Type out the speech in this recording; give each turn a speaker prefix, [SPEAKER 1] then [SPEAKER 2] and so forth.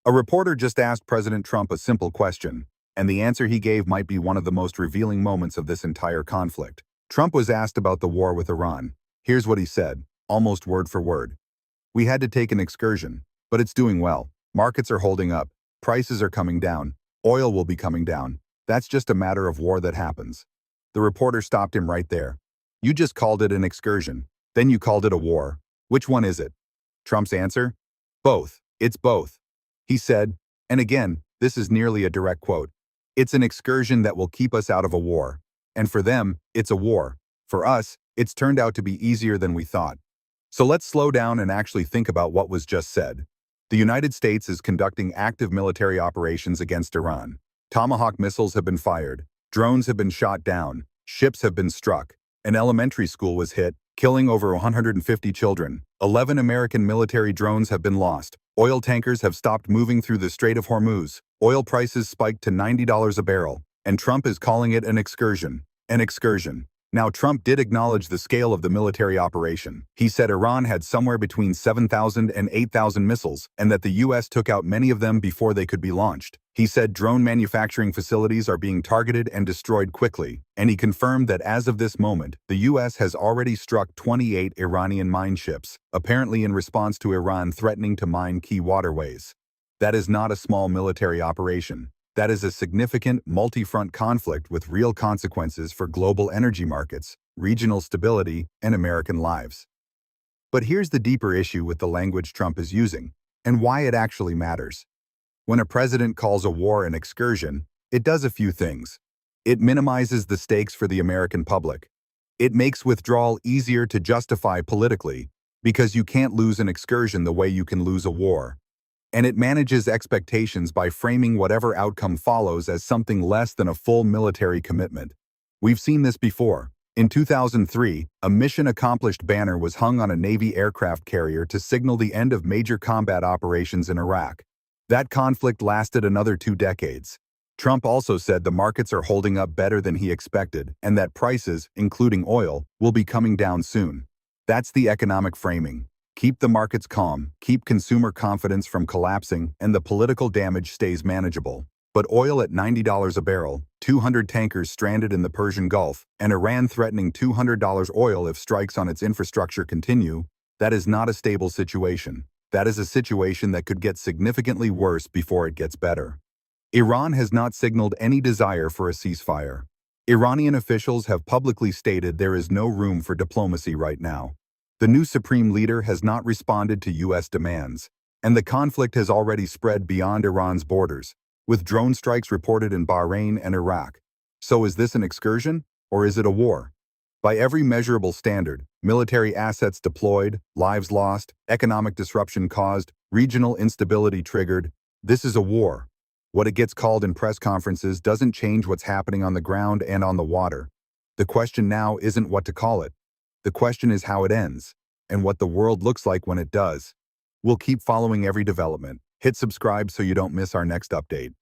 [SPEAKER 1] A reporter just asked President Trump a simple question, and the answer he gave might be one of the most revealing moments of this entire conflict. Trump was asked about the war with Iran. Here's what he said, almost word for word. "We had to take an excursion, but it's doing well. Markets are holding up. Prices are coming down. Oil will be coming down. That's just a matter of war that happens." The reporter stopped him right there. "You just called it an excursion. Then you called it a war. Which one is it?" Trump's answer? "Both. It's both." He said, and again, this is nearly a direct quote, "It's an excursion that will keep us out of a war. And for them, it's a war. For us, it's turned out to be easier than we thought." So let's slow down and actually think about what was just said. The United States is conducting active military operations against Iran. Tomahawk missiles have been fired, drones have been shot down, ships have been struck, an elementary school was hit, killing over 150 children. 11 American military drones have been lost. Oil tankers have stopped moving through the Strait of Hormuz. Oil prices spiked to $90 a barrel, and Trump is calling it an excursion. An excursion. Now, Trump did acknowledge the scale of the military operation. He said Iran had somewhere between 7,000 and 8,000 missiles, and that the U.S. took out many of them before they could be launched. He said drone manufacturing facilities are being targeted and destroyed quickly, and he confirmed that as of this moment, the U.S. has already struck 28 Iranian mine ships, apparently in response to Iran threatening to mine key waterways. That is not a small military operation. That is a significant multi-front conflict with real consequences for global energy markets, regional stability, and American lives. But here's the deeper issue with the language Trump is using, and why it actually matters. When a president calls a war an excursion, it does a few things. It minimizes the stakes for the American public. It makes withdrawal easier to justify politically, because you can't lose an excursion the way you can lose a war. And it manages expectations by framing whatever outcome follows as something less than a full military commitment. We've seen this before. In 2003, a mission-accomplished banner was hung on a Navy aircraft carrier to signal the end of major combat operations in Iraq. That conflict lasted another 2 decades. Trump also said the markets are holding up better than he expected, and that prices, including oil, will be coming down soon. That's the economic framing. Keep the markets calm, keep consumer confidence from collapsing, and the political damage stays manageable. But oil at $90 a barrel, 200 tankers stranded in the Persian Gulf, and Iran threatening $200 oil if strikes on its infrastructure continue, that is not a stable situation. That is a situation that could get significantly worse before it gets better. Iran has not signaled any desire for a ceasefire. Iranian officials have publicly stated there is no room for diplomacy right now. The new supreme leader has not responded to U.S. demands, and the conflict has already spread beyond Iran's borders, with drone strikes reported in Bahrain and Iraq. So is this an excursion, or is it a war? By every measurable standard, military assets deployed, lives lost, economic disruption caused, regional instability triggered, this is a war. What it gets called in press conferences doesn't change what's happening on the ground and on the water. The question now isn't what to call it. The question is how it ends, and what the world looks like when it does. We'll keep following every development. Hit subscribe so you don't miss our next update.